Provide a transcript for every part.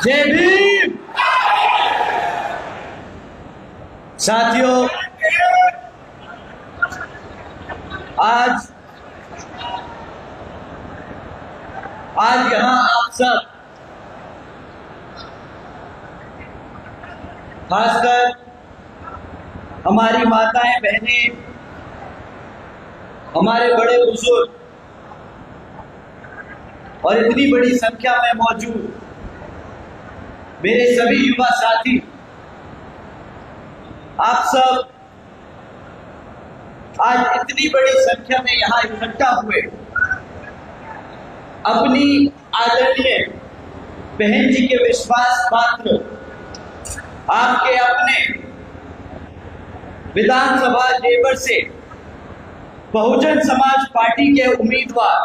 जय भीम। साथियों, आज यहाँ आप सब, खासकर हमारी माताएं बहनें, हमारे बड़े बुजुर्ग और इतनी बड़ी संख्या में मौजूद मेरे सभी युवा साथी, आप सब आज इतनी बड़ी संख्या में यहाँ इकट्ठा हुए अपनी आदरणीय बहन जी के विश्वास पात्र, आपके अपने विधानसभा जेवर से बहुजन समाज पार्टी के उम्मीदवार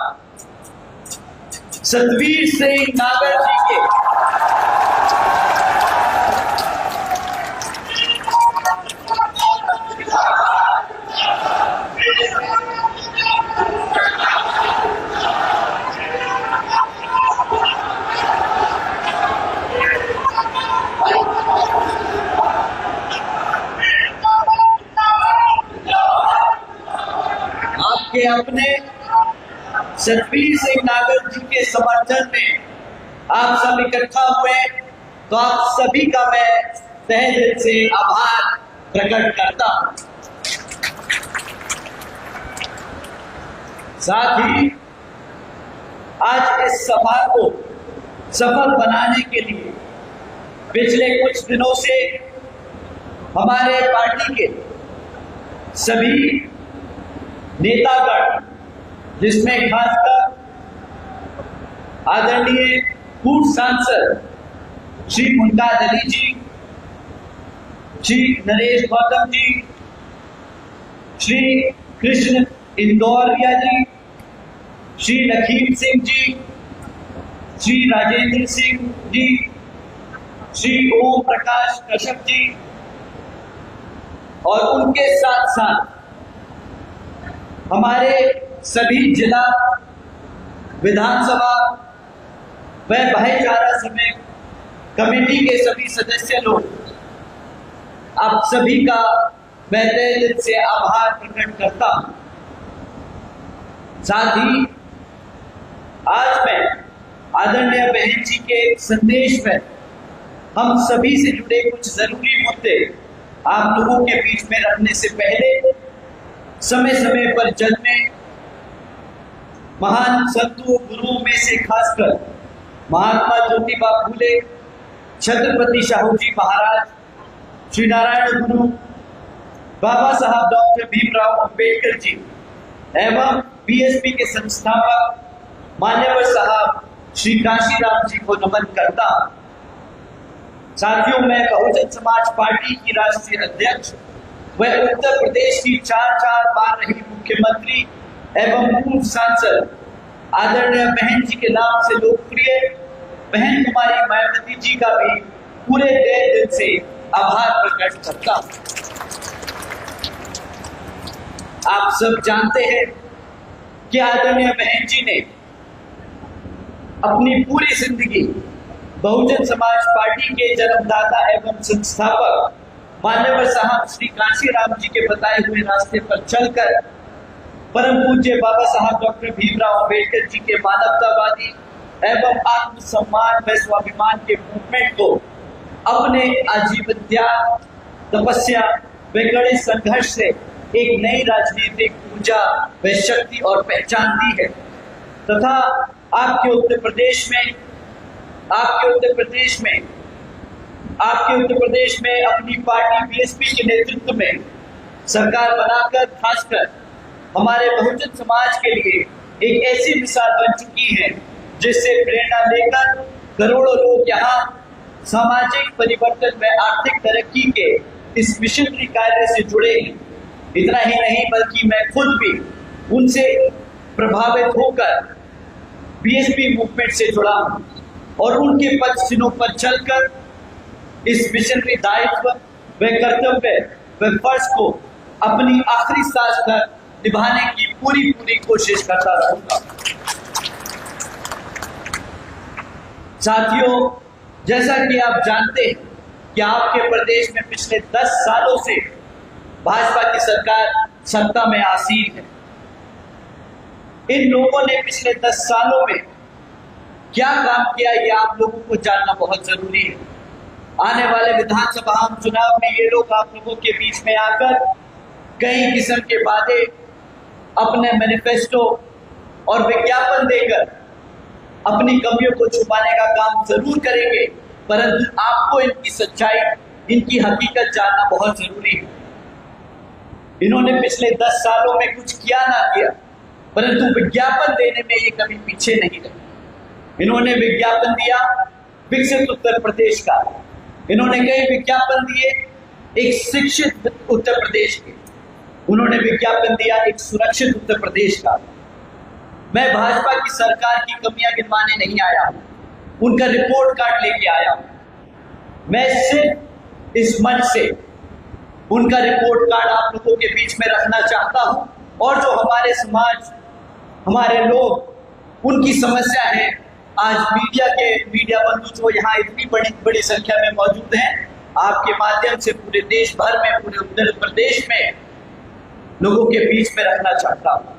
सतवीर सिंह नागर जी के अपने सतवीर सिंह नागर जी के समर्थन में आप सब इकट्ठा हुए, तो आप सभी का मैं तहे दिल से आभार प्रकट करता हूं। साथ ही आज इस सभा को सफल बनाने के लिए पिछले कुछ दिनों से हमारे पार्टी के सभी नेतागण, जिसमें खासकर आदरणीय पूर्व सांसद श्री मुमताज अली जी, श्री नरेश गौतम जी, श्री कृष्ण इंदौरिया जी, श्री लखीम सिंह जी, श्री राजेंद्र सिंह जी, श्री ओम प्रकाश कश्यप जी और उनके साथ साथ हमारे सभी जिला विधानसभा व भाईचारा समेत कमेटी के सभी सदस्य लोग, आप सभी का मैं तहे दिल से आभार प्रकट करता हूं। साथ ही आज मैं आदरणीय बहन जी के संदेश में हम सभी से जुड़े कुछ जरूरी मुद्दे आप लोगों के बीच में रखने से पहले समय समय पर जन्मे महान संतों गुरुओं में से खासकर महात्मा ज्योतिबा फूले, छत्रपति शाहू जी महाराज, श्री नारायण गुरु, बाबा साहब डॉक्टर भीमराव अंबेडकर जी एवं बीएसपी के संस्थापक मान्यवर साहब श्री काशीराम जी को नमन करता। साथियों, मैं बहुजन समाज पार्टी की राष्ट्रीय अध्यक्ष व उत्तर प्रदेश की 4 बार रही मुख्यमंत्री एवं पूर्व सांसद आदरणीय बहन जी के नाम से लोकप्रिय बहन कुमारी मायावती जी का भी पूरे दिल से आभार प्रकट करता हूं। आप सब जानते हैं कि आदरणीय बहन जी ने अपनी पूरी जिंदगी बहुजन समाज पार्टी के जन्मदाता एवं संस्थापक मान्यवर साहब श्री काशीराम जी के बताए हुए रास्ते पर चलकर परम पूज्य बाबा साहब डॉक्टर भीमराव अंबेडकर जी के मानवतावादी एवं आत्मसम्मान व स्वाभिमान के मूवमेंट को अपने आजीवन त्याग, तपस्या व कड़े संघर्ष से एक नई राजनीतिक ऊर्जा व शक्ति और पहचान दी है तथा आपके उत्तर प्रदेश में अपनी पार्टी बीएसपी के नेतृत्व में सरकार बनाकर खासकर हमारे बहुजन समाज के लिए एक ऐसी मिसाल बन चुकी है जिससे प्रेरणा लेकर करोड़ों लोग यहाँ सामाजिक परिवर्तन व आर्थिक तरक्की के इस मिशनरी कार्य से जुड़े हैं। इतना ही नहीं बल्कि मैं खुद भी उनसे प्रभावित होकर बीएसपी मूवमेंट से जुड़ा हूं और उनके पद चिन्हों पर चलकर इस मिशनरी दायित्व व कर्तव्य व फर्ज को अपनी आखिरी सांस तक निभाने की पूरी कोशिश करता रहूंगा। साथियों, जैसा कि आप जानते हैं कि आपके प्रदेश में पिछले 10 सालों से भाजपा की सरकार सत्ता में आसीन है। इन लोगों ने पिछले 10 सालों में क्या काम किया, ये आप लोगों को जानना बहुत जरूरी है। आने वाले विधानसभा आम चुनाव में ये लोग आप लोगों के बीच में आकर कई किस्म के वादे, अपने मैनिफेस्टो और विज्ञापन देकर अपनी कमियों को छुपाने का काम जरूर करेंगे, परंतु आपको इनकी सच्चाई, इनकी हकीकत जानना बहुत जरूरी है। इन्होंने पिछले 10 सालों में कुछ किया ना किया, परंतु विज्ञापन देने में ये कभी पीछे नहीं रहे। इन्होंने विज्ञापन दिया विकसित उत्तर प्रदेश का, इन्होंने कई विज्ञापन दिए एक शिक्षित उत्तर प्रदेश के, उन्होंने विज्ञापन दिया एक सुरक्षित उत्तर प्रदेश का। मैं भाजपा की सरकार की कमियां गिनवाने नहीं आया हूं, उनका रिपोर्ट कार्ड लेके आया हूं। मैं सिर्फ इस मंच से उनका रिपोर्ट कार्ड आप लोगों के बीच में रखना चाहता हूं, और जो हमारे समाज, हमारे लोग, उनकी समस्या है। आज मीडिया बंधु जो यहाँ इतनी बड़ी संख्या में मौजूद हैं, आपके माध्यम से पूरे देश भर में, पूरे उत्तर प्रदेश में लोगों के बीच में रखना चाहता हूं।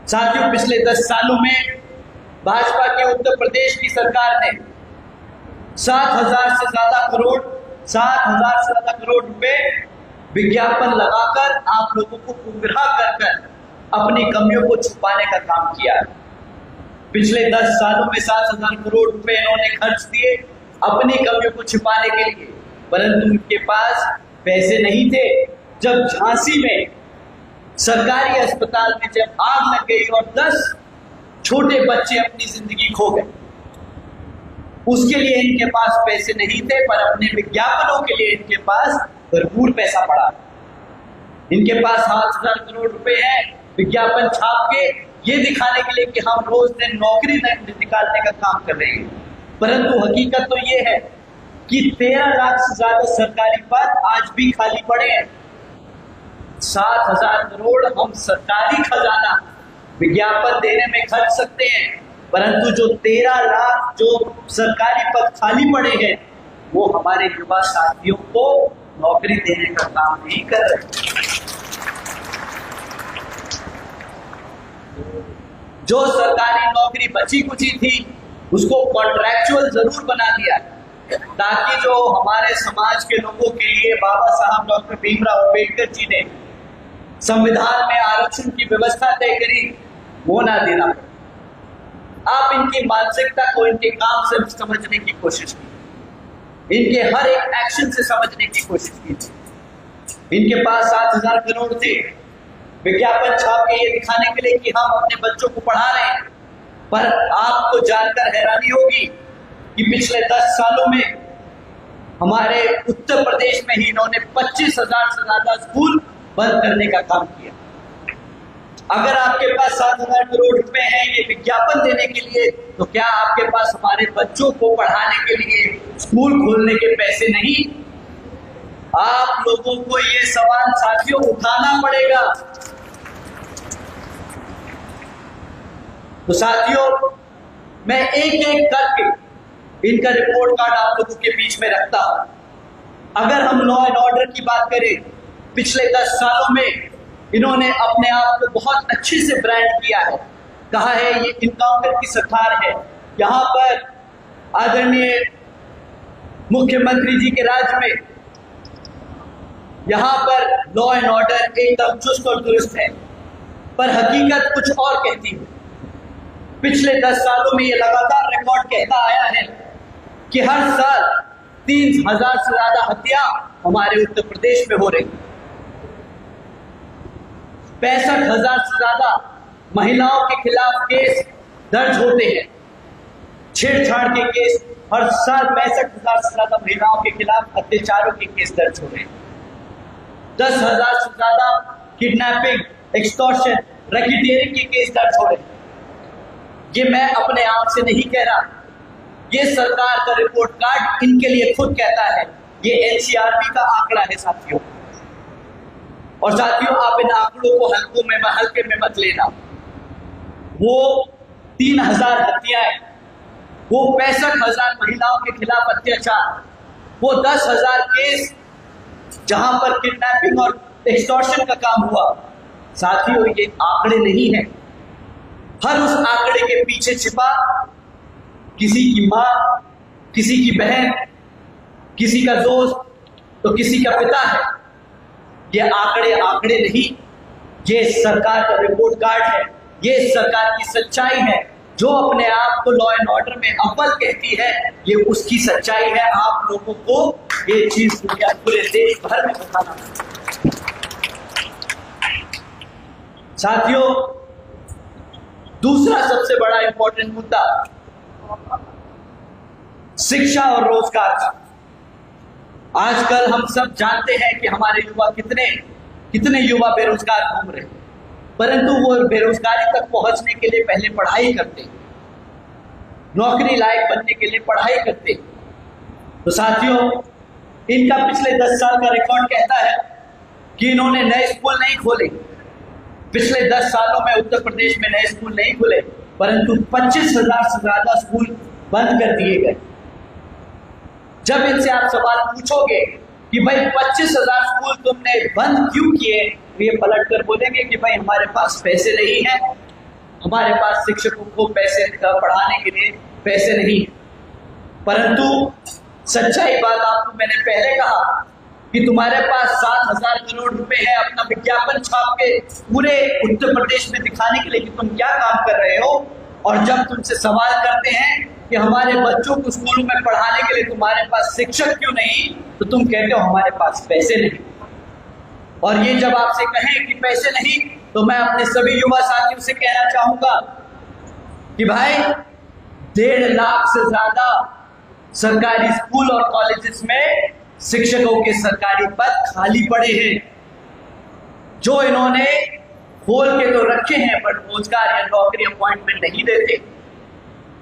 साथियों, पिछले 10 सालों में भाजपा के उत्तर प्रदेश की सरकार ने 7,000 से ज्यादा करोड़ रुपए विज्ञापन लगाकर आप लोगों को गुमराह कर अपनी कमियों को छुपाने का काम किया है। पिछले 10 सालों में 7,000 करोड़ रुपए इन्होंने खर्च दिए अपनी कमियों को छिपाने के लिए, परंतु उनके पास पैसे नहीं थे। जब झांसी में सरकारी अस्पताल में जब आग लग गई और 10 छोटे बच्चे अपनी जिंदगी खो गए, उसके लिए इनके पास पैसे नहीं थे, पर अपने विज्ञापनों के लिए इनके पास भरपूर पैसा पड़ा। इनके पास 7,000 करोड़ रुपए है विज्ञापन छाप के ये दिखाने के लिए कि हम रोज दिन नौकरी निकालने का काम कर रहे हैं, परंतु हकीकत तो ये है कि 13 लाख से ज्यादा सरकारी पद आज भी खाली पड़े हैं। 7,000 करोड़ हम सरकारी खजाना विज्ञापन देने में खर्च सकते हैं, परंतु जो 13 लाख जो सरकारी पद खाली पड़े हैं, वो हमारे युवा साथियों को नौकरी देने का काम नहीं कर रहे। जो सरकारी नौकरी बची कुची थी, उसको कॉन्ट्रैक्चुअल जरूर बना दिया, ताकि जो हमारे समाज के लोगों के लिए बाबा साहब डॉक्टर भीमराव अंबेडकर जी ने संविधान में आरक्षण की व्यवस्था तय करी, वो ना देना पड़े। आप इनकी मानसिकता को इनके काम से समझने की कोशिश की, इनके हर एक एक्शन से समझने की कोशिश की। इनके पास 7,000 करोड़ थे विज्ञापन छाप के ये दिखाने के लिए कि हम अपने बच्चों को पढ़ा रहे हैं, पर आपको जानकर हैरानी होगी कि पिछले 10 सालों में हमारे उत्तर प्रदेश में ही इन्होंने 25,000 से ज्यादा स्कूल बंद करने का काम किया। अगर आपके पास 7,000 करोड़ रुपए हैं ये विज्ञापन देने के लिए, तो क्या आपके पास हमारे बच्चों को पढ़ाने के लिए स्कूल खोलने के पैसे नहीं? आप लोगों को ये सवाल साथियों उठाना पड़ेगा। तो साथियों, मैं एक एक करके इनका रिपोर्ट कार्ड आप लोगों के बीच में रखता हूं। अगर हम लॉ एंड ऑर्डर की बात करें, पिछले 10 सालों में इन्होंने अपने आप को बहुत अच्छे से ब्रांड किया है, कहा है ये इनकाउंटर की सरकार है। यहाँ पर आदरणीय मुख्यमंत्री जी के राज में यहाँ पर लॉ एंड ऑर्डर एकदम चुस्त और दुरुस्त है, पर हकीकत कुछ और कहती है। पिछले 10 सालों में ये लगातार रिकॉर्ड कहता आया है कि हर साल 30,000 से ज्यादा हत्या हमारे उत्तर प्रदेश में हो रही, 65,000 से ज्यादा महिलाओं के खिलाफ केस दर्ज होते हैं, छेड़छाड़ के केस हर साल 65,000 से ज्यादा महिलाओं के खिलाफ अत्याचारों के केस दर्ज हो रहे हैं, 10,000 से ज्यादा किडनैपिंग, एक्सटॉर्शन, रैकेटियरिंग के केस दर्ज हो रहे हैं। ये मैं अपने आप से नहीं कह रहा, ये सरकार का रिपोर्ट कार्ड इनके लिए खुद कहता है। ये एनसीआरबी का आंकड़ा है साथियों। और साथियों, आप इन आंकड़ों को हल्के में मत लेना। वो 3,000 हत्याएं वो 65,000 महिलाओं के खिलाफ अत्याचार, वो 10,000 केस जहां पर किडनैपिंग और एक्सटॉर्शन का काम हुआ। साथियों, ये आंकड़े नहीं है, हर उस आंकड़े के पीछे छिपा किसी की मां, किसी की बहन, किसी का दोस्त, तो किसी का पिता है। ये आंकड़े नहीं, ये सरकार का रिपोर्ट कार्ड है, ये सरकार की सच्चाई है। जो अपने आप को लॉ एंड ऑर्डर में अव्वल कहती है, ये उसकी सच्चाई है। आप लोगों को ये चीज पूरे देश भर में बताना है। साथियों, दूसरा सबसे बड़ा इंपॉर्टेंट मुद्दा शिक्षा और रोजगार का। आजकल हम सब जानते हैं कि हमारे युवा कितने युवा बेरोजगार घूम रहे हैं, परंतु वो बेरोजगारी तक पहुंचने के लिए पहले पढ़ाई करते, नौकरी लायक बनने के लिए पढ़ाई करते। तो साथियों, इनका पिछले 10 साल का रिकॉर्ड कहता है कि इन्होंने नए स्कूल नहीं खोले। पिछले 10 सालों में उत्तर प्रदेश में नए स्कूल नहीं खुले, परंतु 25,000 से ज्यादा स्कूल बंद कर दिए गए। जब इनसे आप सवाल पूछोगे कि भाई 25,000 स्कूल तुमने बंद क्यों किए, तो ये पलट कर बोलेंगे कि भाई हमारे पास पैसे नहीं है, हमारे पास शिक्षकों को पैसे पढ़ाने के लिए पैसे नहीं है। परंतु सच्चाई बात आपको मैंने पहले कहा कि तुम्हारे पास 7,000 करोड़ रुपए है अपना विज्ञापन छाप के पूरे उत्तर प्रदेश में दिखाने के लिए कि तुम क्या काम कर रहे हो, और जब तुमसे सवाल करते हैं कि हमारे बच्चों को स्कूलों में पढ़ाने के लिए तुम्हारे पास शिक्षक क्यों नहीं, तो तुम कहते हो हमारे पास पैसे नहीं। और ये जब आपसे कहें कि पैसे नहीं, तो मैं अपने सभी युवा साथियों से कहना चाहूंगा कि भाई 1.5 लाख से ज्यादा सरकारी स्कूल और कॉलेजेस में शिक्षकों के सरकारी पद खाली पड़े हैं, जो इन्होंने खोल के तो रखे हैं, पर रोजगार या नौकरी अपॉइंटमेंट नहीं देते।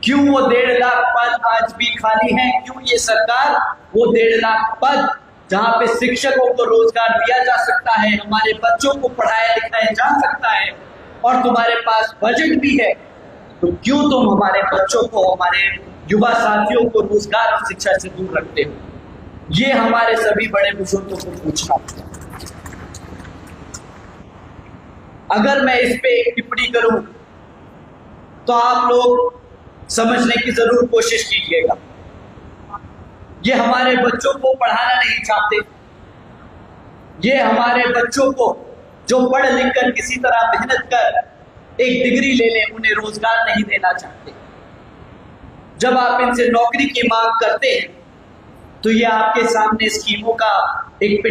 क्यों वो 1.5 लाख पद आज भी खाली हैं? क्यों ये सरकार वो 1.5 लाख पद जहां पे शिक्षकों को रोजगार दिया जा सकता है, हमारे बच्चों को पढ़ाया लिखाया जा सकता है, और तुम्हारे पास बजट भी है, तो क्यों तुम हमारे बच्चों को, हमारे युवा साथियों को रोजगार और शिक्षा से दूर रखते हो? ये हमारे सभी बड़े बुजुर्गों को पूछना। अगर मैं इस पे एक टिप्पणी करूं तो आप लोग समझने की जरूर कोशिश कीजिएगा। ये हमारे बच्चों को पढ़ाना नहीं चाहते, ये हमारे बच्चों को जो पढ़ लिख कर किसी तरह मेहनत कर एक डिग्री ले लें, उन्हें रोजगार नहीं देना चाहते। जब आप इनसे नौकरी की मांग करते हैं तो ये आपके सामने स्कीमों का एक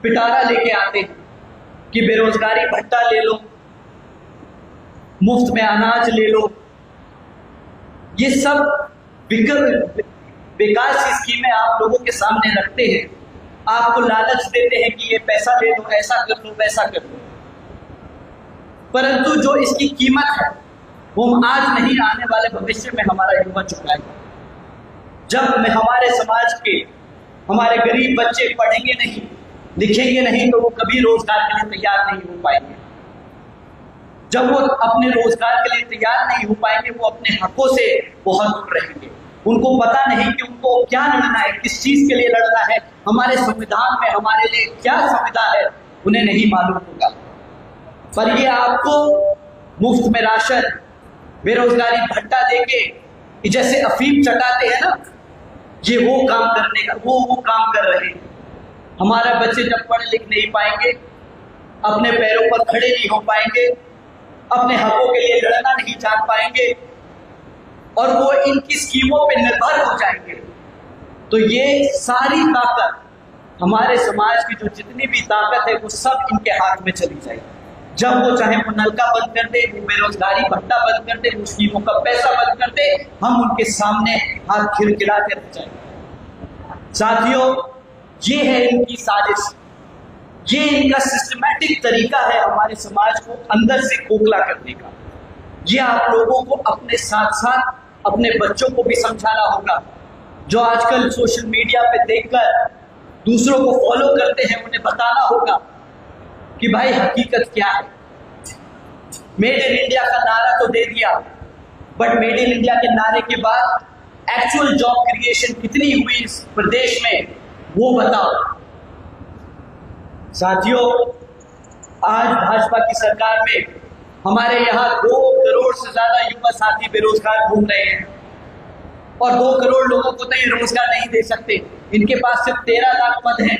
पिटारा लेके आते हैं कि बेरोजगारी भत्ता ले लो, मुफ्त में अनाज ले लो। ये सब विकास की स्कीमें आप लोगों के सामने रखते हैं, आपको लालच देते हैं कि ये पैसा ले लो, ऐसा कर लो, वैसा कर लो। परंतु जो इसकी कीमत है वो आज नहीं, आने वाले भविष्य में हमारा युवा चुकाएगा। जब हमारे समाज के हमारे गरीब बच्चे पढ़ेंगे नहीं, लिखेंगे नहीं, तो वो कभी रोजगार के लिए तैयार नहीं हो पाएंगे। जब वो अपने रोजगार के लिए तैयार नहीं हो पाएंगे, वो अपने हकों से बहुत दूर रहेंगे। उनको पता नहीं कि उनको क्या लड़ना है, किस चीज के लिए लड़ना है, हमारे संविधान में हमारे लिए क्या संविधा है, उन्हें नहीं मालूम होगा। पर ये आपको मुफ्त में राशन, बेरोजगारी भत्ता देके जैसे अफीम चटाते हैं ना, ये वो काम करने का वो काम कर रहे हैं। हमारे बच्चे जब पढ़ लिख नहीं पाएंगे, अपने पैरों पर खड़े नहीं हो पाएंगे, अपने हकों के लिए लड़ना नहीं जान पाएंगे, और वो इनकी स्कीमों पे निर्भर हो जाएंगे, तो ये सारी ताकत, हमारे समाज की जो जितनी भी ताकत है, वो सब इनके हाथ में चली जाएगी। जब वो चाहे वो नलका बंद कर दे, वो बेरोजगारी भत्ता बंद कर दे, वो स्कीमों का पैसा बंद कर दे, हम उनके सामने हाथ खिलखिला के रह जाएंगे। साथियों, ये है इनकी साजिश, ये इनका सिस्टमैटिक तरीका है हमारे समाज को अंदर से खोखला करने का। ये आप लोगों को अपने साथ साथ अपने बच्चों को भी समझाना होगा, जो आजकल सोशल मीडिया पे देखकर दूसरों को फॉलो करते हैं, उन्हें बताना होगा कि भाई हकीकत क्या है। मेड इन इंडिया का नारा तो दे दिया, बट मेड इन इंडिया के नारे के बाद एक्चुअल जॉब क्रिएशन कितनी हुई इस प्रदेश में, वो बताओ। साथियों, आज भाजपा की सरकार में हमारे यहाँ 2 करोड़ से ज्यादा युवा साथी बेरोजगार घूम रहे हैं और 2 करोड़ लोगों को तो ये रोजगार नहीं दे सकते। इनके पास सिर्फ 13 लाख पद हैं।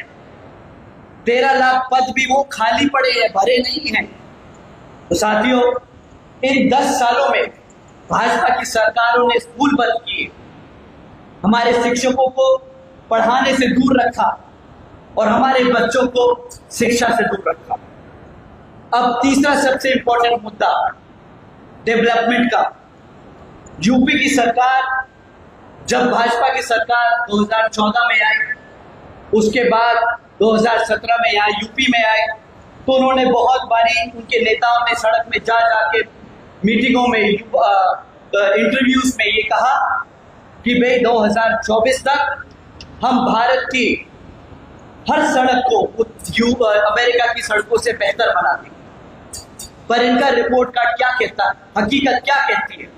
13 लाख पद भी वो खाली पड़े हैं, भरे नहीं हैं। तो साथियों, इन 10 सालों में भाजपा की सरकारों ने स्कूल बंद किए, हमारे शिक्षकों को पढ़ाने से दूर रखा और हमारे बच्चों को शिक्षा से दूर रखा। अब तीसरा सबसे इंपॉर्टेंट मुद्दा डेवलपमेंट का। यूपी की सरकार, जब भाजपा की सरकार 2014 में आई, उसके बाद 2017 में यहाँ यूपी में आए, तो उन्होंने बहुत बारी उनके नेताओं ने सड़क में जा जाके मीटिंगों में, इंटरव्यूज में ये कहा कि भाई 2024 तक हम भारत की हर सड़क को अमेरिका की सड़कों से बेहतर बना देंगे। पर इनका रिपोर्ट कार्ड क्या कहता है, हकीकत क्या कहती है?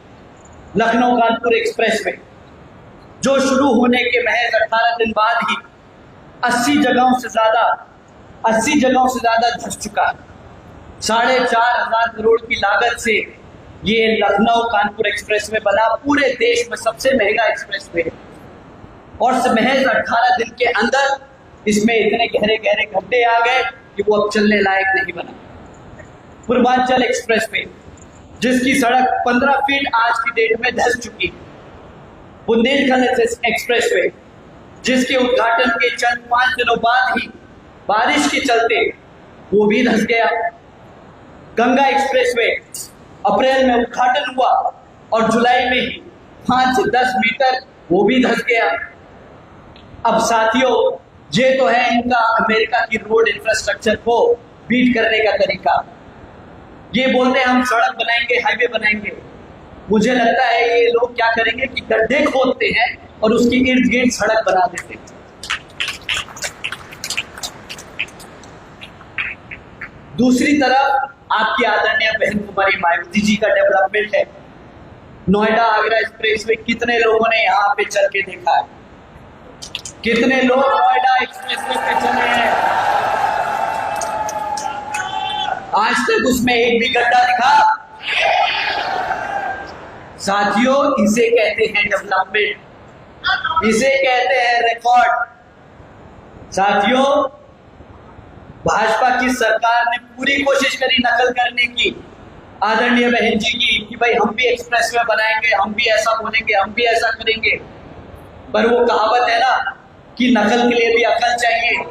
लखनऊ कानपुर एक्सप्रेस में जो शुरू होने के महज 18 दिन बाद ही 80 जगहों से ज्यादा धंस चुका है। 4,500 करोड़ की लागत से ये लखनऊ कानपुर एक्सप्रेस वे बना, पूरे देश में सबसे महंगा एक्सप्रेस वे, और महज 18 दिन के अंदर इसमें इतने गहरे गहरे गड्ढे आ गए कि वो अब चलने लायक नहीं बना। पूर्वांचल एक्सप्रेस वे, जिसकी सड़क 15 फीट आज की डेट में धंस चुकी है। बुंदेलखंड एक्सप्रेस वे, जिसके उद्घाटन के चंद 5 दिनों बाद ही बारिश के चलते वो भी धंस गया। गंगा एक्सप्रेस वे, अप्रैल में उद्घाटन हुआ और जुलाई में ही 5 से 10 मीटर वो भी धंस गया। अब साथियों, ये तो है इनका अमेरिका की रोड इंफ्रास्ट्रक्चर को बीट करने का तरीका। ये बोलते हैं हम सड़क बनाएंगे, हाईवे बनाएंगे। मुझे लगता है ये लोग क्या करेंगे कि गड्ढे खोदते हैं और उसकी इर्द गिर्द सड़क बना देते हैं। दूसरी तरफ आपकी आदरणीय बहन कुमारी मायावती जी का डेवलपमेंट है। नोएडा आगरा एक्सप्रेस वे कितने लोगों ने यहाँ पे चल के देखा है? कितने लोग नोएडा एक्सप्रेस वे पे चले हैं? आज तक उसमें एक भी गड्ढा दिखा? साथियों, इसे कहते हैं डेवलपमेंट, इसे कहते हैं रिकॉर्ड। साथियों, भाजपा की सरकार ने पूरी कोशिश करी नकल करने की आदरणीय बहन जी की, कि भाई हम भी एक्सप्रेसवे बनाएंगे, हम भी ऐसा बोलेंगे, हम भी ऐसा करेंगे। पर वो कहावत है ना कि नकल के लिए भी अकल चाहिए।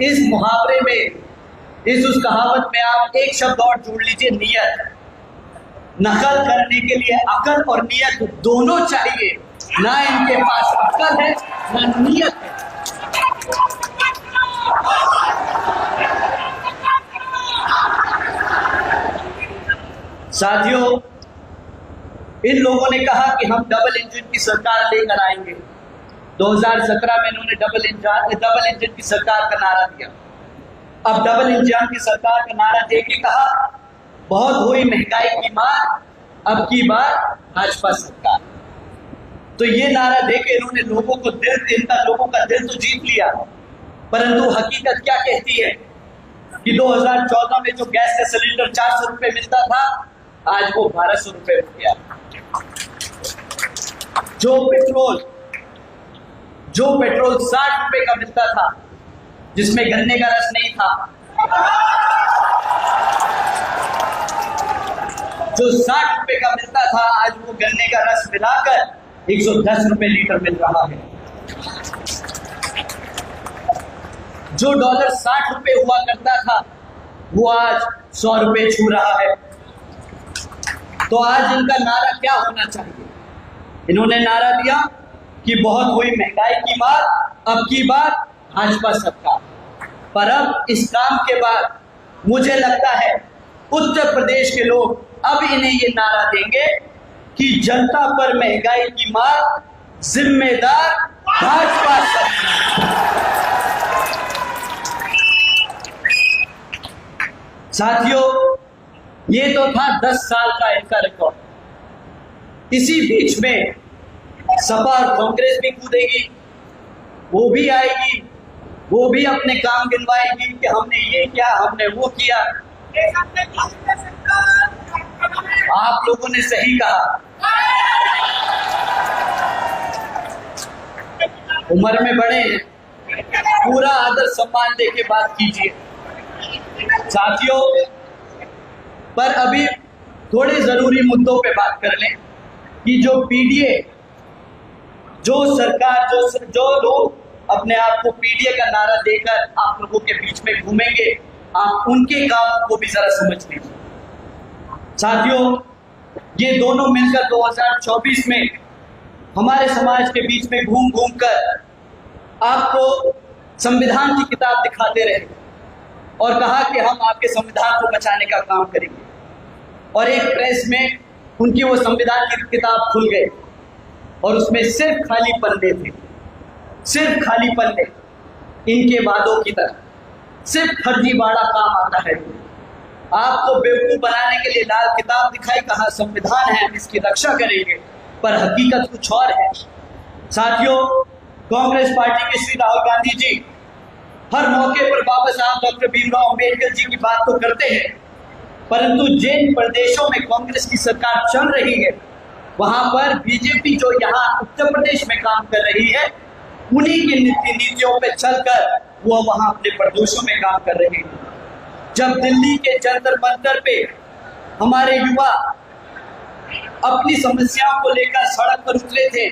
इस मुहावरे में, उस कहावत में आप एक शब्द और जोड़ लीजिए, नियत। नकल करने के लिए अकल और नियत दोनों चाहिए। ना इनके पास अकल है ना नियत है। साथियों, इन लोगों ने कहा कि हम डबल इंजन की सरकार लेकर आएंगे। 2017 में इन्होंने डबल इंजन की सरकार का नारा दिया। अब डबल इंजन की सरकार का नारा देके कहा बहुत हुई महंगाई की मार, अब की बार भाजपा सरकार। तो ये नारा देके इन्होंने लोगों का दिल तो जीत लिया, परंतु हकीकत क्या कहती है कि 2014 में जो गैस का सिलेंडर 400 रुपए मिलता था, आज वो 1200 रुपए हो गया। जो पेट्रोल 60 रुपए का मिलता था, जिसमें गन्ने का रस नहीं था, जो 60 रुपए का मिलता था, आज वो गन्ने का रस मिलाकर 110 रुपए लीटर मिल रहा है। जो डॉलर 60 रुपए हुआ करता था, वो आज 100 रुपए छू रहा है। तो आज इनका नारा क्या होना चाहिए? इन्होंने नारा दिया कि बहुत हुई महंगाई की मार, अब की बार भाजपा सरकार। पर अब इस काम के बाद मुझे लगता है उत्तर प्रदेश के लोग अब इन्हें ये नारा देंगे कि जनता पर महंगाई की मार, जिम्मेदार भाजपा सरकार। साथियों, ये तो था 10 साल का इनका रिकॉर्ड। इसी बीच में सपा और कांग्रेस भी कूदेगी, वो भी आएगी, वो भी अपने काम गिनवाएगी कि हमने ये किया, हमने वो किया। आप लोगों ने सही कहा, उम्र में बड़े हैं, पूरा आदर सम्मान दे के बात कीजिए। साथियों, पर अभी थोड़े जरूरी मुद्दों पे बात कर लें कि जो पीडीए, जो सरकार, जो लोग अपने आप को पीडीए का नारा देकर आप लोगों के बीच में घूमेंगे, आप उनके काम को भी जरा समझ लीजिए। साथियों, ये दोनों मिलकर 2024 में हमारे समाज के बीच में घूम घूम कर आपको संविधान की किताब दिखाते रहे और कहा कि हम आपके संविधान को बचाने का काम करेंगे। और एक प्रेस में उनकी वो संविधान की किताब खुल गई और उसमें सिर्फ खाली पन्ने थे, सिर्फ खाली पन्ने, इनके वादों की तरह। सिर्फ फर्जीवाड़ा काम आता है। आपको बेवकूफ बनाने के लिए लाल किताब दिखाई, कहा संविधान है, इसकी रक्षा करेंगे, पर हकीकत कुछ और है। साथियों, कांग्रेस पार्टी के श्री राहुल गांधी जी हर मौके पर बाबा साहब डॉक्टर भीमराव अंबेडकर जी की बात तो करते हैं, परंतु जिन प्रदेशों में कांग्रेस की सरकार चल रही है, वहां पर बीजेपी जो यहाँ उत्तर प्रदेश में काम कर रही है, उन्हीं की नीतियों पे चलकर वो वहां अपने प्रदेशों में काम कर रहे हैं। जब दिल्ली के जंतर मंतर पे हमारे युवा अपनी समस्याओं को लेकर सड़क पर उतरे थे,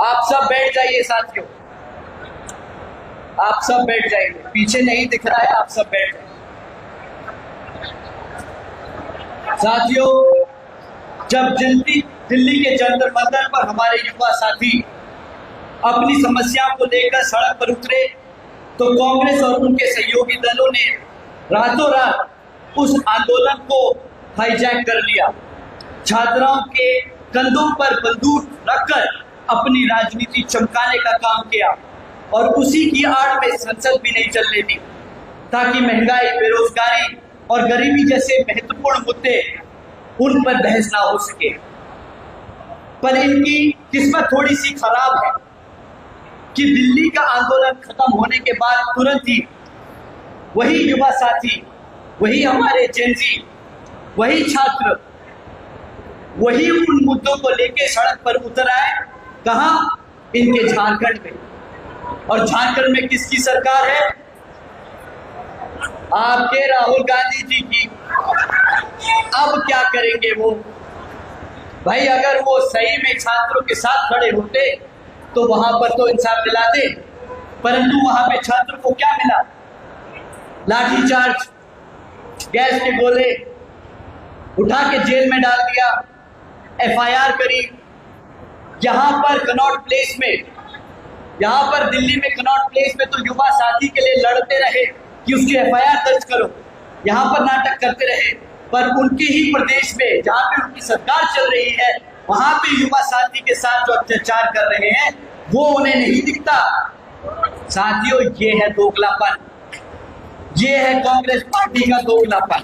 आप सब बैठ जाइए साथियों, आप सब बैठ जाइए, पीछे नहीं दिख रहा है, आप सब बैठ जाइए। साथियों, जब दिल्ली के जंतर मंतर पर हमारे युवा साथी अपनी समस्याओं को लेकर सड़क पर उतरे, तो कांग्रेस और उनके सहयोगी दलों ने रातों रात उस आंदोलन को हाईजैक कर लिया। छात्राओं के कंधों पर बंदूक रखकर अपनी राजनीति चमकाने का काम किया और उसी की आड़ में संसद भी नहीं चलने दी, ताकि महंगाई, बेरोजगारी और गरीबी जैसे महत्वपूर्ण मुद्दे उन पर बहस ना हो सके। पर इनकी किस्मत थोड़ी सी खराब है कि दिल्ली का आंदोलन खत्म होने के बाद तुरंत ही वही युवा साथी, वही हमारे जेनजी, वही छात्र, वही उन मुद्दों को लेकर सड़क पर उतर आए। कहां? इनके झारखंड में। और झारखंड में किसकी सरकार है? आपके राहुल गांधी जी की। अब क्या करेंगे वो? भाई, अगर वो सही में छात्रों के साथ खड़े होते तो वहां पर तो इंसाफ दिलाते, परंतु वहां पे छात्रों को क्या मिला? लाठीचार्ज, गैस के गोले, उठा के जेल में डाल दिया, एफआईआर करी। यहाँ पर कनॉट प्लेस में, यहाँ पर दिल्ली में कनॉट प्लेस में तो युवा साथी के लिए लड़ते रहे कि उसकी एफआईआर दर्ज करो, यहाँ पर नाटक करते रहे, पर उनके ही प्रदेश में जहाँ पे उनकी सरकार चल रही है, वहां पे युवा साथी के साथ जो अत्याचार कर रहे हैं वो उन्हें नहीं दिखता। साथियों, ये है दोगलापन, ये है कांग्रेस पार्टी का दोगलापन।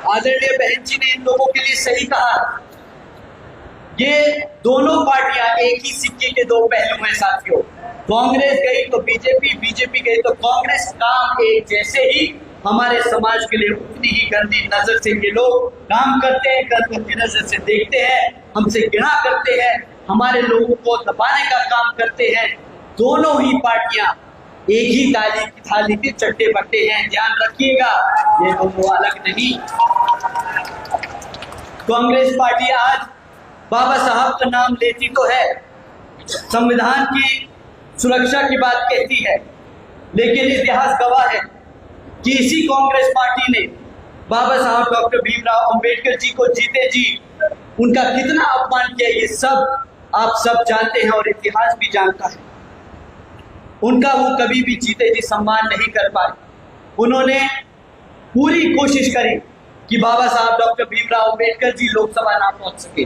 आदरणीय बहन जी ने इन लोगों के लिए सही कहा, ये दोनों पार्टियां एक ही सिक्के के दो पहलू हैं साथियों। कांग्रेस गई तो बीजेपी, बीजेपी गई तो कांग्रेस। काम एक जैसे ही हमारे समाज के लिए उतनी ही गंदी नजर से ये लोग काम करते हैं, गंदी नजर से देखते हैं, हमसे घृणा करते हैं, हमारे लोगों को दबाने का काम करते हैं। दोनों ही पार्टियां एक ही ताली की थाली के चट्टे बट्टे हैं, ध्यान रखिएगा, ये दोनों अलग नहीं। कांग्रेस पार्टी आज बाबा साहब का नाम लेती तो है, संविधान की सुरक्षा की बात कहती है, लेकिन इतिहास गवाह है कि इसी कांग्रेस पार्टी ने बाबा साहब डॉक्टर भीमराव अंबेडकर जी को जीते जी उनका कितना अपमान किया, ये सब आप सब जानते हैं और इतिहास भी जानता है। उनका वो कभी भी जीते जी सम्मान नहीं कर पाए। उन्होंने पूरी कोशिश करी कि बाबा साहब डॉक्टर भीमराव अंबेडकर जी लोकसभा ना पहुंच सके।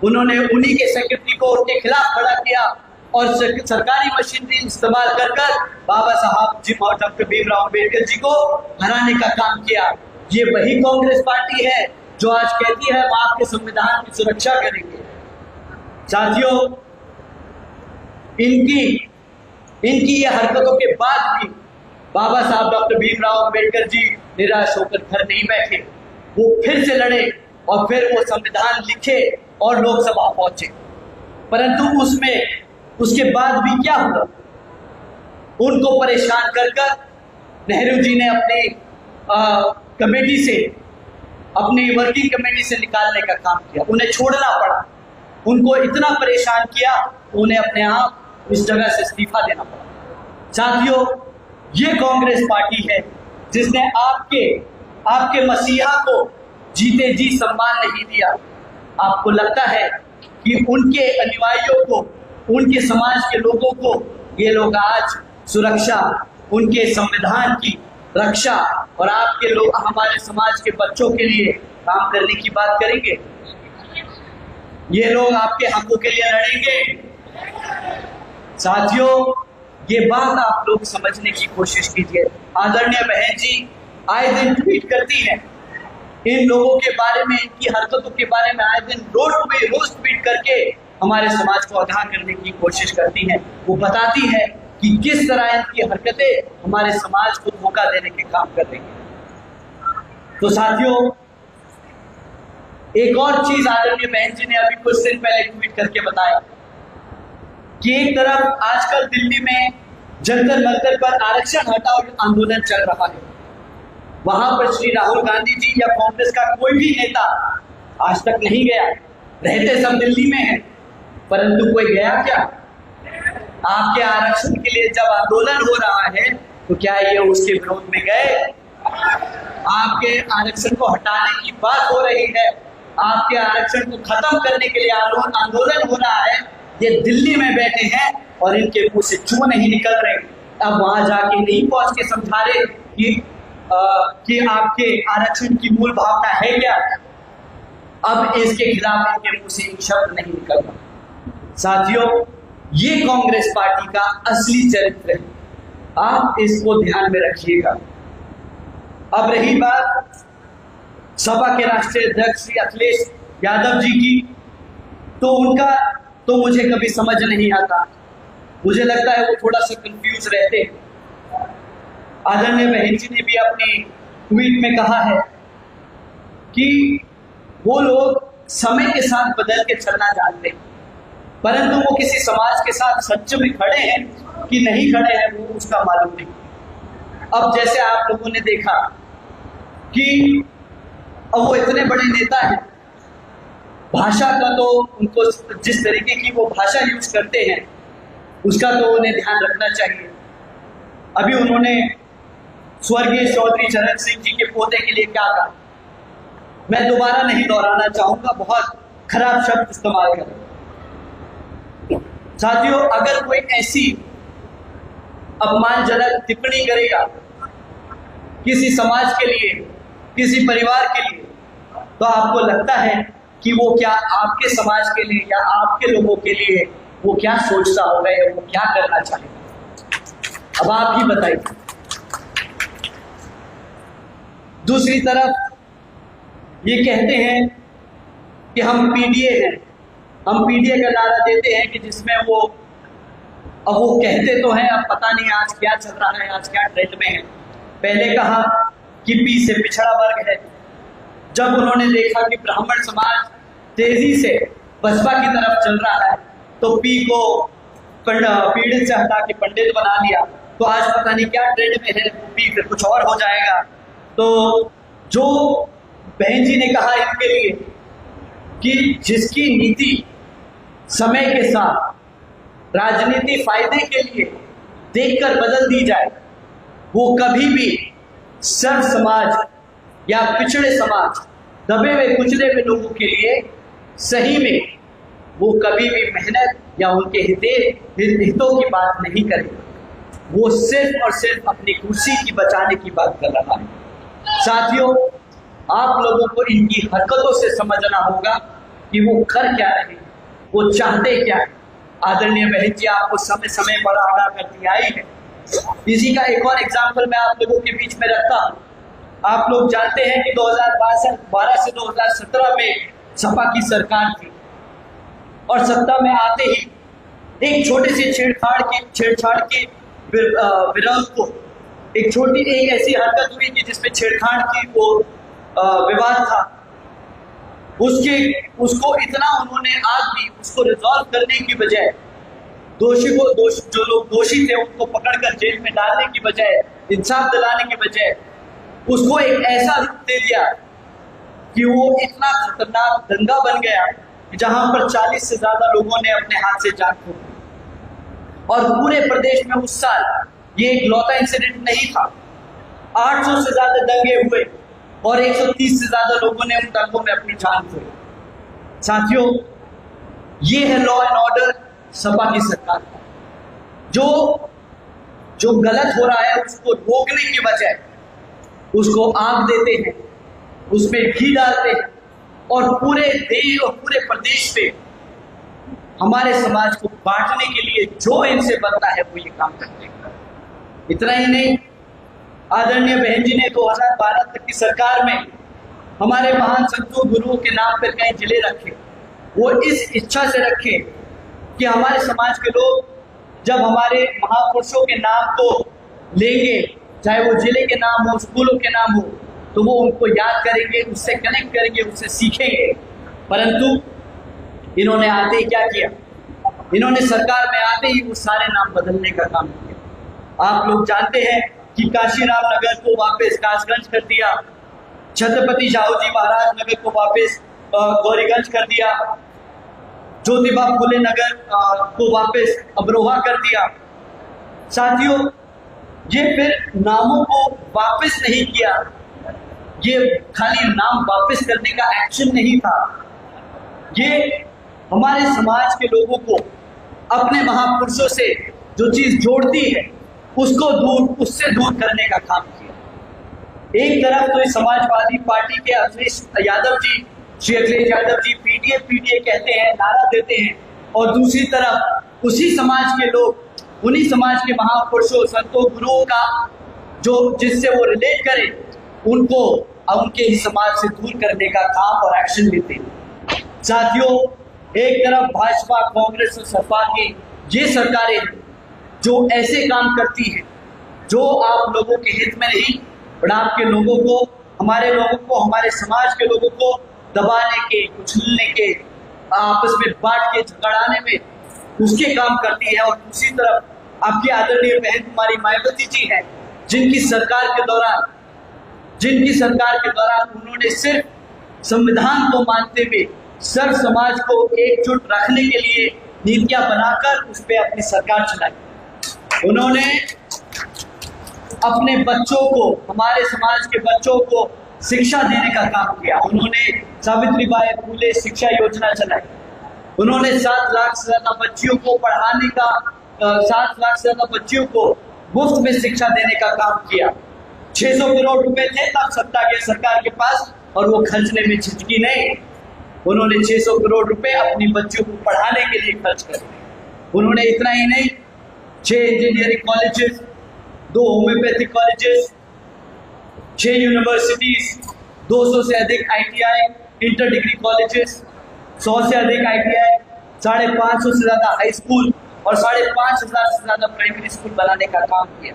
उन्होंने उन्हीं के सेक्रेटरी को उनके खिलाफ खड़ा किया और सरकारी मशीनरी इस्तेमाल कर बाबा साहब जी डॉक्टर भीमराव अंबेडकर जी को हराने का काम किया। ये वही कांग्रेस पार्टी है जो आज कहती है हम आपके संविधान की सुरक्षा करेंगे। साथियों, इनकी ये हरकतों के बाद भी बाबा साहब डॉक्टर भीमराव अंबेडकर जी निराश होकर घर नहीं बैठे। वो फिर से लड़े और फिर वो संविधान लिखे और लोकसभा पहुंचे। परंतु उसके बाद भी क्या हुआ, उनको परेशान कर नेहरू जी ने अपनी कमेटी से, अपनी वर्किंग कमेटी से निकालने का काम किया। उन्हें छोड़ना पड़ा, उनको इतना परेशान किया, उन्हें अपने आप इस जगह से इस्तीफा देना पड़ा। साथियों, ये कांग्रेस पार्टी है जिसने आपके मसीहा को जीते जी सम्मान नहीं दिया। आपको लगता है कि उनके अनुयायियों को, उनके समाज के लोगों को ये लोग आज सुरक्षा, उनके संविधान की रक्षा और आपके लोग हमारे समाज के बच्चों के लिए काम करने की बात करेंगे? ये लोग आपके हकों के लिए लड़ेंगे? साथियों, ये बात आप लोग समझने की कोशिश कीजिए। आदरणीय बहन जी आए दिन ट्वीट करती हैं इन लोगों के बारे में, इनकी हरकतों के बारे में आए दिन रोज ट्वीट करके हमारे समाज को आगाह करने की कोशिश करती हैं। वो बताती है कि किस तरह इनकी हरकतें हमारे समाज को धोखा देने के काम कर रही हैं। तो साथियों, एक और चीज आदरणीय बहन जी ने अभी कुछ दिन पहले ट्वीट करके बताया कि एक तरफ आजकल दिल्ली में जंतर मंतर पर आरक्षण हटाओ आंदोलन चल रहा है। वहां पर श्री राहुल गांधी जी या कांग्रेस का कोई भी नेता आज तक नहीं गया। रहते सब दिल्ली में हैं, परंतु कोई गया क्या? आपके आरक्षण के लिए जब आंदोलन हो रहा है तो क्या ये उसके विरोध में गए? आपके आरक्षण को हटाने की बात हो रही है, आपके आरक्षण को खत्म करने के लिए आंदोलन हो रहा है, ये दिल्ली में बैठे हैं और इनके मुंह से चू नहीं निकल रहे। अब वहां जाके नहीं पहुंच के समझा रहे कि आपके आरक्षण की मूल भावना है क्या। अब इसके खिलाफ इनके मुंह से एक शब्द नहीं निकल रहा। साथियों, ये कांग्रेस पार्टी का असली चरित्र है, आप इसको ध्यान में रखिएगा। अब रही बात सपा के राष्ट्रीय अध्यक्ष श्री अखिलेश यादव जी की, तो उनका तो मुझे कभी समझ नहीं आता। मुझे लगता है वो थोड़ा सा कंफ्यूज रहते हैं। आदरणीय बहन जी ने भी अपनी ट्वीट में कहा है कि वो लोग समय के साथ बदल के चलना जानते हैं, परंतु वो किसी समाज के साथ सच में खड़े हैं कि नहीं खड़े हैं वो उसका मालूम नहीं। अब जैसे आप लोगों ने देखा कि अब वो इतने बड़े नेता हैं, भाषा का तो उनको जिस तरीके की वो भाषा यूज करते हैं उसका तो उन्हें ध्यान रखना चाहिए। अभी उन्होंने स्वर्गीय चौधरी चरण सिंह जी के पोते के लिए क्या कहा, मैं दोबारा नहीं दोहराना चाहूंगा, बहुत खराब शब्द इस्तेमाल करें। साथियों, अगर कोई ऐसी अपमानजनक टिप्पणी करेगा किसी समाज के लिए, किसी परिवार के लिए, तो आपको लगता है कि वो क्या आपके समाज के लिए या आपके लोगों के लिए वो क्या सोचता होगा या वो क्या करना चाहेगा? अब आप ही बताइए। दूसरी तरफ ये कहते हैं कि हम पीडीए हैं, हम पीडीए का नारा देते हैं कि जिसमें वो, अब वो कहते तो हैं, अब पता नहीं आज क्या चल रहा है, आज क्या ट्रेंड में है। पहले कहा कि पी से पिछड़ा वर्ग है, जब उन्होंने देखा कि ब्राह्मण समाज तेजी से बसपा की तरफ चल रहा है तो पी को पीड़ित से हटा के पंडित बना लिया, तो आज पता नहीं क्या ट्रेंड में है, पी फिर कुछ और हो जाएगा। तो जो बहन जी ने कहा इनके लिए कि जिसकी नीति समय के साथ राजनीति फायदे के लिए देखकर बदल दी जाए, वो कभी भी सर्व समाज या पिछड़े समाज, दबे हुए कुचले हुए लोगों के लिए सही में वो कभी भी मेहनत या उनके हितों की बात नहीं करेगा। वो सिर्फ और सिर्फ अपनी कुर्सी की बचाने की बात कर रहा है। साथियों, आप लोगों को इनकी हरकतों से समझना होगा कि वो कर क्या रहे, वो चाहते क्या है। आदरणीय बहन जी आपको समय समय पर आगाह करती आई है। इसी का एक और एग्जाम्पल मैं आप लोगों के बीच में रखता हूँ। आप लोग जानते हैं कि 2012 से 2017 में सपा की सरकार थी और सत्ता में आते ही एक छोटे से छेड़छाड़ के विरोध को एक ऐसी हरकत हुई कि जिसमें छेड़छाड़ की वो विवाद था, उसको इतना उन्होंने आग दी, उसको रिजॉल्व करने की बजाय जो लोग दोषी थे उनको पकड़कर जेल में डालने की बजाय, इंसाफ दिलाने की बजाय उसको एक ऐसा रूप दे दिया कि वो इतना खतरनाक दंगा बन गया जहां पर 40 से ज्यादा लोगों ने अपने हाथ से जान खो दी। और पूरे प्रदेश में उस साल ये एक लौता इंसिडेंट नहीं था, 800 से ज्यादा दंगे हुए और 130 से ज्यादा लोगों ने उन दंगों में अपनी जान खोई। साथियों, ये है लॉ एंड ऑर्डर सपा की सरकार। जो गलत हो रहा है उसको रोकने की बजाय उसको आग देते हैं, उसमें घी डालते हैं और पूरे देश और पूरे प्रदेश पे हमारे समाज को बांटने के लिए जो इनसे बनता है वो ये काम करते हैं। इतना ही नहीं, आदरणीय बहन जी ने 2012 तक की सरकार में हमारे महान संतों गुरुओं के नाम पर कई जिले रखे। वो इस इच्छा से रखे कि हमारे समाज के लोग जब हमारे महापुरुषों के नाम को लेंगे, चाहे वो जिले के नाम हो, स्कूलों के नाम हो, तो वो उनको याद करेंगे, उससे कनेक्ट करेंगे, उससे सीखेंगे। परंतु इन्होंने आते ही क्या किया, इन्होंने सरकार में आते ही वो सारे नाम बदलने का काम किया। आप लोग जानते हैं कि काशीराम नगर को वापस कासगंज कर दिया, छत्रपति शाहू जी महाराज नगर को वापस गौरीगंज कर दिया, ज्योतिबा फुले नगर को वापस अमरोहा कर दिया। साथियों, ये फिर नामों को वापस नहीं किया, ये खाली नाम वापस करने का एक्शन नहीं था, ये हमारे समाज के लोगों को अपने महापुरुषों से जो चीज जोड़ती है उससे दूर करने का काम किया। एक तरफ तो समाजवादी पार्टी के अखिलेश यादव जी, श्री अखिलेश यादव जी पीडीए कहते हैं, नारा देते हैं, और दूसरी तरफ उसी समाज के लोग, उन्हीं समाज के महापुरुषों संतों गुरुओं का जिससे वो रिलेट करें उनको उनके ही समाज से दूर करने का काम और एक्शन लेते हैं। साथियों, एक तरफ भाजपा, कांग्रेस और सपा की ये सरकारें जो ऐसे काम करती हैं जो आप लोगों के हित में नहीं, बट आपके लोगों को, हमारे लोगों को, हमारे समाज के लोगों को दबाने के, कुचलने के, आपस में बांट के झगड़ाने में उसके काम करती है। और दूसरी तरफ आपकी आदरणीय बहन कुमारी मायावती जी हैं, जिनकी सरकार के दौरान उन्होंने सिर्फ संविधान को मानते हुए सर्व समाज को एकजुट रखने के लिए नीतियां बनाकर उस पर अपनी सरकार चलाई। उन्होंने अपने बच्चों को, हमारे समाज के बच्चों को शिक्षा देने का काम किया। उन्होंने सावित्रीबाई फुले शिक्षा योजना चलाई। उन्होंने 7 लाख से ज्यादा बच्चियों को पढ़ाने का, 7 लाख से ज्यादा बच्चियों को मुफ्त में शिक्षा देने का काम किया। 600 करोड़ रुपए थे तब सत्ता के सरकार के पास और वो खर्चने में झिझकी नहीं। उन्होंने 600 करोड़ रुपए अपनी बच्चियों को पढ़ाने के लिए खर्च कर दिए। उन्होंने इतना ही नहीं, 6 engineering colleges, 2 homeopathic colleges, 6 universities, 200 से अधिक ITI इंटर डिग्री कॉलेजेस, 100 से अधिक ITI, 550 से ज्यादा हाई स्कूल और 5,500 से ज्यादा प्राइमरी स्कूल बनाने का काम किया,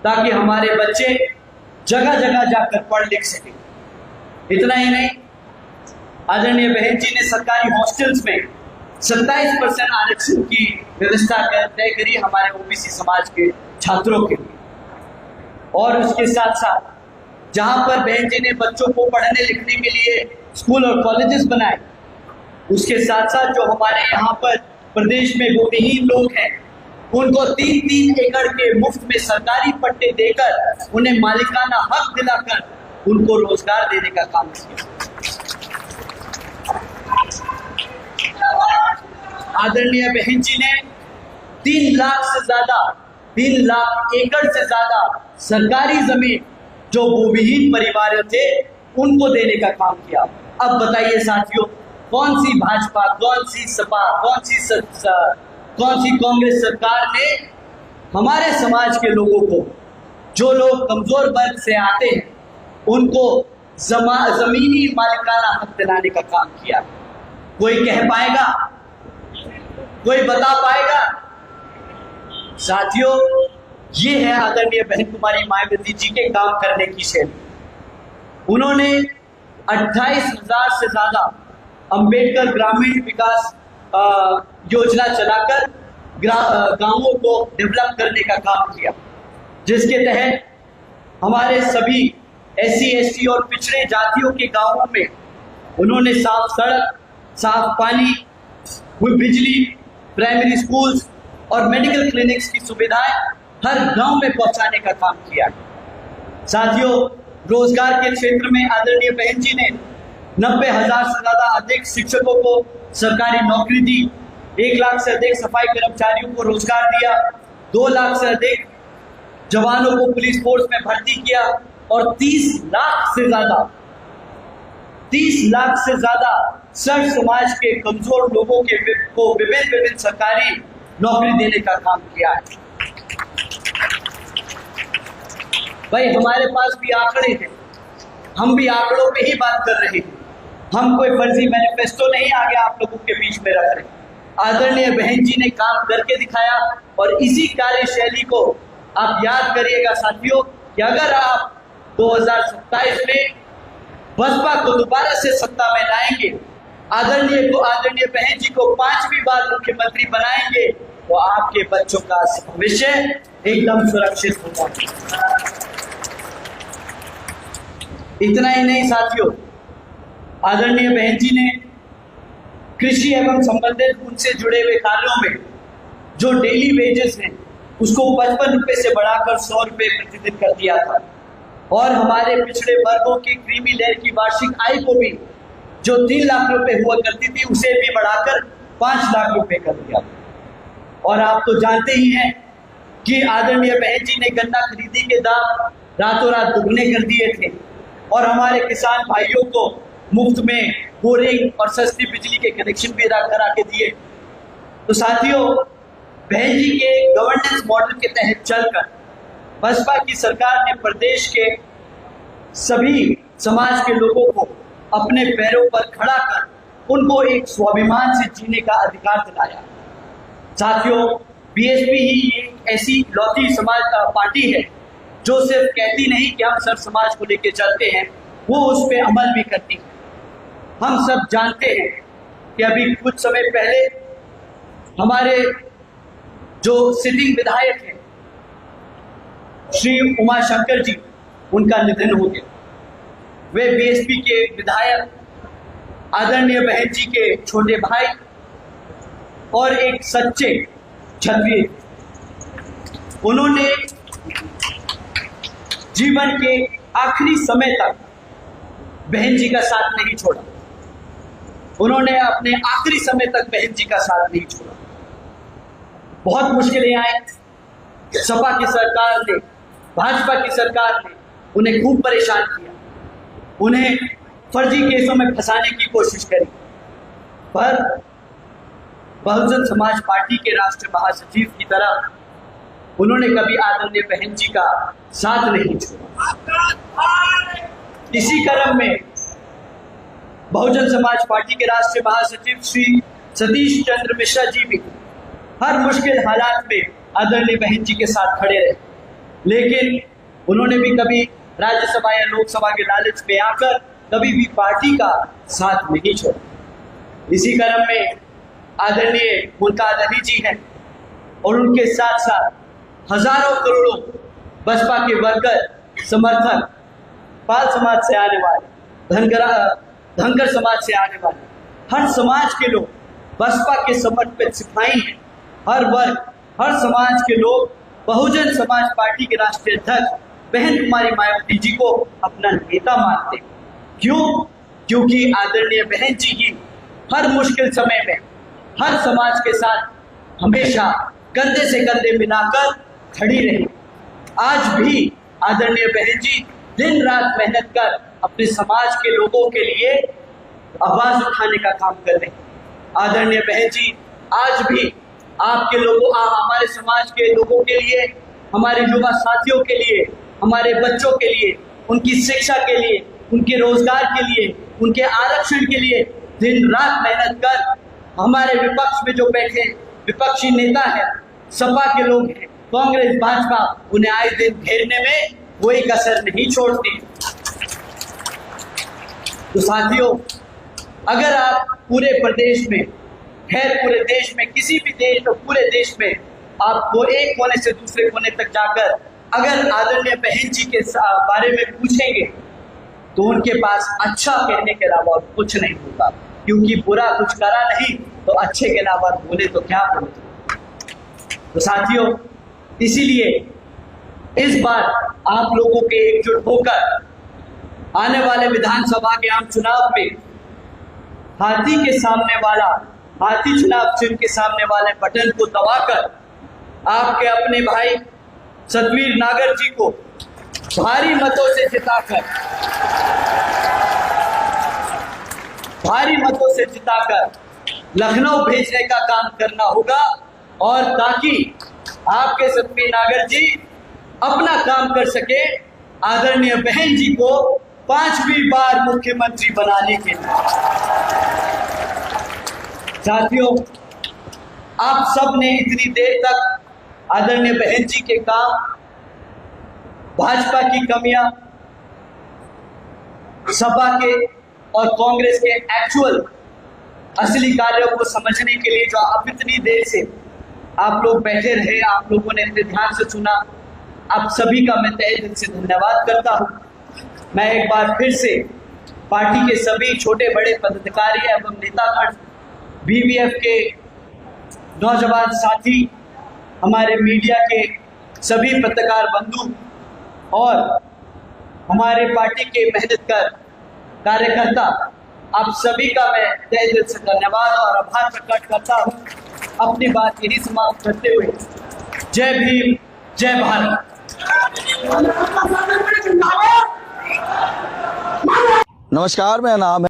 ताकि हमारे बच्चे जगह जगह जाकर पढ़ लिख सके। इतना ही नहीं, आदरणीय बहन जी ने सरकारी हॉस्टल्स में 27% आरक्षण की व्यवस्था तय करी हमारे ओबीसी समाज के छात्रों के लिए। और उसके साथ साथ जहां पर बहन जी ने बच्चों को पढ़ने लिखने के लिए स्कूल और कॉलेजेस बनाए, उसके साथ साथ जो हमारे यहाँ पर प्रदेश में भूमिहीन लोग हैं उनको 3-3 एकड़ के मुफ्त में सरकारी पट्टे देकर उन्हें मालिकाना हक दिलाकर उनको रोजगार देने का काम किया। आदरणीय बहन जी ने 3 लाख एकड़ से ज्यादा सरकारी जमीन जो भूमिहीन परिवार थे उनको देने का काम किया। अब बताइए साथियों, कौन सी भाजपा, कौन सी सपा, कौन सी कांग्रेस सरकार ने हमारे समाज के लोगों को, जो लोग कमजोर वर्ग से आते हैं, उनको जमीनी मालिकाना हक दिलाने का काम किया? कोई कह पाएगा? कोई बता पाएगा? साथियों, ये है आदरणीय बहन कुमारी मायावती जी के काम करने की शैली। उन्होंने 28,000 से ज्यादा अंबेडकर ग्रामीण विकास योजना चलाकर गांवों को डेवलप करने का काम किया, जिसके तहत हमारे सभी SC, ST और पिछड़े जातियों के गांवों में उन्होंने साफ सड़क, साफ पानी, बिजली, प्राइमरी स्कूल्स और मेडिकल क्लिनिक्स की सुविधाएं हर गांव में पहुंचाने का काम किया। साथियों, रोजगार के क्षेत्र में आदरणीय बहन जी ने 90,000 से ज्यादा अधिक शिक्षकों को सरकारी नौकरी दी, 1 लाख से अधिक सफाई कर्मचारियों को रोजगार दिया, 2 लाख से अधिक जवानों को पुलिस फोर्स में भर्ती किया और 30 लाख से ज्यादा सर्व समाज के कमजोर लोगों को विभिन्न सरकारी नौकरी देने का काम किया है। भाई, हमारे पास भी आंकड़े हैं, हम भी आंकड़ों पे ही बात कर रहे हैं। हम कोई फर्जी मैनिफेस्टो नहीं आगे आप लोगों के बीच में रख रहे। आदरणीय बहन जी ने काम करके दिखाया और इसी कार्यशैली को आप याद करिएगा साथियों, कि अगर आप 2027 में बसपा को दोबारा से सत्ता में लाएंगे, आदरणीय बहन जी को 5वीं बार मुख्यमंत्री बनाएंगे, तो आपके बच्चों का भविष्य एकदम सुरक्षित होगा। इतना ही नहीं साथियों, आदरणीय बहन जी ने कृषि एवं संबंधित उनसे जुड़े हुए कार्यों में जो डेली वेजेस हैं उसको 55 रुपए से बढ़ाकर 100 रुपए प्रतिदिन कर दिया था, और हमारे पिछड़े वर्गों की क्रीमी लेयर की वार्षिक आय को भी, जो 3 लाख रुपए हुआ करती थी, उसे भी बढ़ाकर 5 लाख रुपए कर दिया। और आप तो जानते ही हैं कि आदरणीय बहन जी ने गन्ना खरीदी के दाम रातों रात दुगने कर दिए थे और हमारे किसान भाइयों को मुफ्त में बोरिंग और सस्ती बिजली के कनेक्शन भी करा के दिए। तो साथियों, बहन जी के गवर्नेंस मॉडल के तहत चलकर बसपा की सरकार ने प्रदेश के सभी समाज के लोगों को अपने पैरों पर खड़ा कर उनको एक स्वाभिमान से जीने का अधिकार दिलाया। साथियों, बीएसपी ही एक ऐसी लौती समाज पार्टी है जो सिर्फ कहती नहीं कि हम सर समाज को लेकर चलते हैं, वो उस पर अमल भी करती है। हम सब जानते हैं कि अभी कुछ समय पहले हमारे जो सिटिंग विधायक हैं श्री उमाशंकर जी, उनका निधन हो गया। वे बीएसपी के विधायक, आदरणीय बहन जी के छोटे भाई और एक सच्चे क्षत्रिय। उन्होंने जीवन के आखिरी समय तक बहन जी का साथ नहीं छोड़ा। उन्होंने अपने आखिरी समय तक बहन जी का साथ नहीं छोड़ा। बहुत मुश्किलें आई, सपा की सरकार ने, भाजपा की सरकार ने उन्हें खूब परेशान किया, उन्हें फर्जी केसों में फंसाने की कोशिश करी, पर बहुजन समाज पार्टी के राष्ट्रीय महासचिव की तरह उन्होंने कभी आदरणीय बहन जी का साथ नहीं छोड़ा। इसी क्रम में बहुजन समाज पार्टी के राष्ट्रीय महासचिव श्री सतीश चंद्र मिश्रा जी भी हर मुश्किल हालात में आदरणीय बहन जी के साथ खड़े रहे, लेकिन उन्होंने भी कभी राज्यसभा या लोकसभा के लालच में आकर कभी भी पार्टी का साथ नहीं छोड़ा। इसी क्रम में आदरणीय मुल्ताज अली जी हैं और उनके साथ साथ हजारों करोड़ों बसपा के वर्कर, समर्थक, पाल समाज से आने वाले, धनगर समाज से आने वाले, हर समाज के लोग बसपा के समर्पित सिपाही हैं। हर वर्ग, हर समाज के लोग बहुजन समाज पार्टी के राष्ट्रीय अध्यक्ष बहन कुमारी मायावती जी को अपना नेता मानते हैं। क्यों? क्योंकि आदरणीय बहन जी ही हर मुश्किल समय में हर समाज के साथ हमेशा कंधे से कंधे मिलाकर खड़ी रही। आज भी आदरणीय बहन जी दिन रात मेहनत कर अपने समाज के लोगों के लिए आवाज उठाने का काम कर रहे हैं। आदरणीय बहन जी, आज भी आपके लोगों, हमारे समाज के लोगों के लिए, हमारे युवा साथियों के लिए, हमारे बच्चों के लिए, उनकी शिक्षा के लिए, उनके रोजगार के लिए, उनके आरक्षण के लिए दिन रात मेहनत कर हमारे विपक्ष में जो बैठे विपक्षी नेता है, सपा के लोग हैं, कांग्रेस भाजपा, उन्हें आए दिन घेरने में कोई कसर नहीं छोड़ती। तो साथियों, अगर आप पूरे प्रदेश में, खैर पूरे देश में, किसी भी देश और पूरे देश में आपको एक कोने से दूसरे कोने तक जाकर अगर आदरणीय बहन जी के बारे में पूछेंगे तो उनके पास अच्छा कहने के अलावा कुछ नहीं होगा, क्योंकि बुरा कुछ करा नहीं तो अच्छे के अलावा बोले तो क्या बोले। तो साथियों, इसीलिए इस बार आप लोगों के एकजुट होकर आने वाले विधानसभा के आम चुनाव में हाथी चुनाव चिन्ह के सामने वाले बटन को दबाकर आपके अपने भाई सतवीर नागर जी को भारी मतों से जिताकर लखनऊ भेजने का काम करना होगा, और ताकि आपके सतवीर नागर जी अपना काम कर सके आदरणीय बहन जी को 5वीं बार मुख्यमंत्री बनाने के लिए। साथियों, आप सब ने इतनी देर तक आदरणीय बहन जी के काम, भाजपा की कमियां, सपा के और कांग्रेस के एक्चुअल असली कार्यों को समझने के लिए जो आप इतनी देर से आप लोग बैठे रहे, आप लोगों ने इतने ध्यान से सुना, आप सभी का मैं तहे दिल से धन्यवाद करता हूं। मैं एक बार फिर से पार्टी के सभी छोटे बड़े पदाधिकारी एवं नेतागण, बीबीएफ के नौजवान साथी, हमारे मीडिया के सभी पत्रकार बंधु और हमारे पार्टी के मेहनतकर कार्यकर्ता, आप सभी का मैं तहे दिल से धन्यवाद और आभार प्रकट करता हूं। अपनी बात यही समाप्त करते हुए जय भीम, जय भारत। नमस्कार, मेरा नाम है